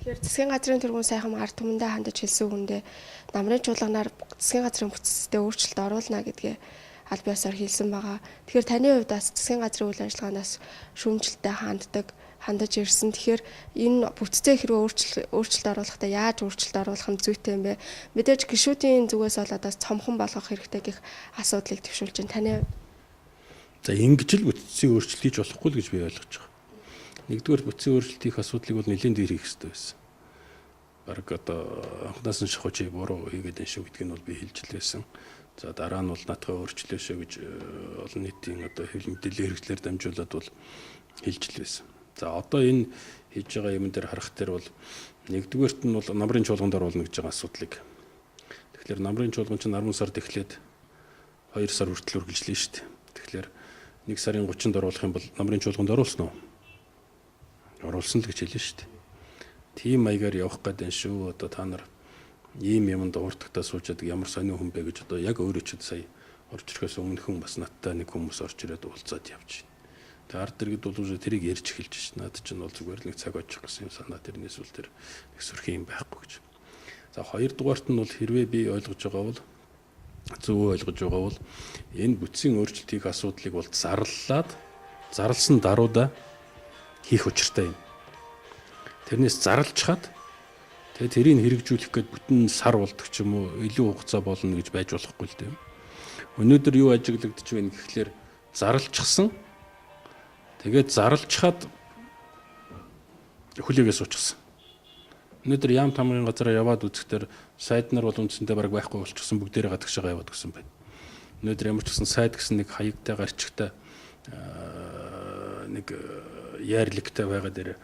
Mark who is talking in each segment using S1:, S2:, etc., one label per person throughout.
S1: Тэгэхээр засгийн газрын тэргүүн сайхан ард түмэндээ хандаж хэлсэн үгэндээ намрын чуулганаар засгийн газрын бүтцэд өөрчлөлт оруулна гэдгээ аль биесээр хэлсэн байгаа. Тэгэхээр таны хувьд бас засгийн газрын үйл ажиллагаанаас шүүмжлэлтэй хандаж ирсэн. Тэгэхээр энэ бүтцээ хэрвээ өөрчлөлт оруулахдаа яаж өөрчлөлт оруулах нь зүйтэй юм бэ? Мэдээж гишүүдийн зүгээс болоод бас цомхон болгох хэрэгтэй гэх асуудлыг төвшүүлж байна. Таны
S2: за ингэж л бүтцийн өөрчлөлт хийж болохгүй л гэж би ойлгож байгаа. Нэгдүгээр бүтцийн өөрчлөлт хийх асуудлыг бол нэлээд дээр хийх хэрэгтэй байсан. Бараг одоо анхнаас нь шахууч буруу хийгээд энэ шүү гэдгийг нь бол би хэлж лээсэн. За дараа нь бол наадхаа өөрчлөөшөө гэж олон нийтийн одоо хэвлэл мэдээллийн хэрэгслээр дамжуулаад бол хэлж лээсэн. За одоо энэ хийж байгаа юм дээр харах дээр бол нэгдүгээрт нь бол намрын чуулганд оруулна гэж байгаа асуудлыг. Тэгэхээр намрын чуулган чинь 10 сард эхлээд 2 сар хүртэл үргэлжлэнэ шүү дээ. Тэгэхээр 1 сарын 30-нд оруулах юм бол намрын чуулганд оруулсан уу? Оруулсан л гэж хэлсэн шүү дээ. Тийм маягаар явах гэдэг шүү. Одоо та нар ийм юмд ууртагтаа суужаад ямар сонио хүн бэ гэж одоо яг өөрөө ч сая орж ирэхээс өмнөхөн бас надтай нэг хүмүүс орж ирээд уулзаад явж байна. Тэгээ ард иргэд бол уже тэрийг ярьж эхэлж шин. Наад чинь бол зүгээр нэг цаг очих гэсэн юм санаа тэрнээс үл тэр их сүрхий юм байхгүй гэж. За хоёрдугаарт нь бол хэрвээ би ойлгож байгаа бол зөв ойлгож байгаа бол энэ бүтцийн өөрчлөлт хийх асуудлыг бол зарлсан даруйда хийх учиртай юм. Тэрнээс зарлж хаад тэгээ тэрийг хэрэгжүүлэх гээд бүтэн сар болдог ч юм уу илүү хугацаа болно гэж байж болохгүй л дээ. Өнөөдөр юу ажиглагдж байна гэхлээр зарлжчихсан. Тэгээд зарлжхаад хүлээгээс суучихсан. Өнөөдөр яам тамгын газараа яваад үзэхдээ сайд нар бол үндсэндээ бараг байхгүй болчихсон бүгдээрээ гадагшаага яваад гэсэн байна. Өнөөдөр ямар ч гэсэн сайд гэсэн нэг хаягтай гарчигтай нэг яарлагтай байгаа дээр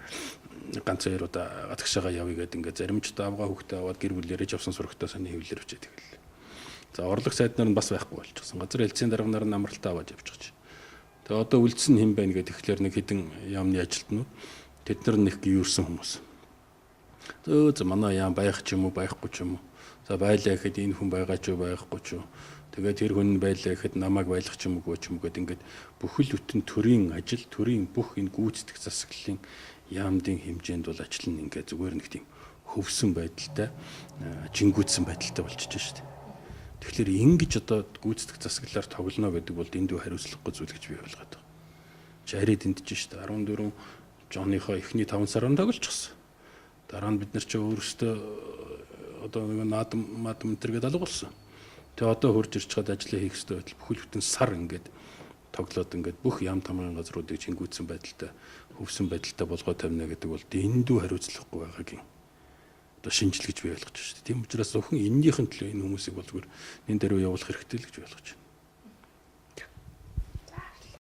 S2: ганц хоёр удаа гадагшаага явъя гэдэг ингээд заримчдаа авгаа хөхтэй аваад гэр бүлээрээ авсан сурагтаа сони хөвлөр өчөө тэгэл. За орлого сайд нар нь бас байхгүй болчихсон. Газар хэлцээний дарга нар нь амралтаа аваад явчихж. Тэгээ одоо үлдсэн хэм байна гэдэг ихлээр нэг хэдэн яамны ажилтнууд тэд нар нэг гүйрсэн хүмүүс. За манай яам байх ч юм уу байхгүй ч юм уу. За байлаа гэхэд энэ хүн байгаа ч байхгүй ч юу. Тэгээд тэр хүн байлаа гэхэд намайг байлгах ч юм уу гэдэг ингээд бүхэл бүтэн төрийн ажил, төрийн бүх энэ гүйцэтгэх засаглалын яамдын хэмжээнд бол ажил нь ингээд зүгээр нэг тийм хөвсөн байдалтай, жингүүцсэн байдалтай болчихж шүү дээ. Тэгэхээр ингэж одоо гүйцэтгэх засаглалаар тоглоно гэдэг бол дэндүү хариуцлагагүй зүйл гэж би ойлгоод байна. Жарид эндэж шүү дээ. 14 жооныхоо эхний 5 сард тоглочихсон. Дараа нь бид нар ч өөрсдөө одоо нэг наадам мэтэргээд алга болсон. Тэгээ одоо хурж ирж чад ажиллаа хийх хэрэгтэй байтал бүхэл бүтэн сар ингээд тоглоод ингээд бүх яам тамгын газруудыг чингүүцсэн байдалтай хөвсөн байдалтай болгоод тавина гэдэг бол дэндүү хариуцлагагүй байгаагийн одоо шинжил гэж би ойлгож байна шүү дээ. Тийм учраас зөвхөн энэнийхэн төлөө энэ хүмүүсийг бол зүгээр энэ дээр явуулах хэрэгтэй л гэж би ойлгож байна.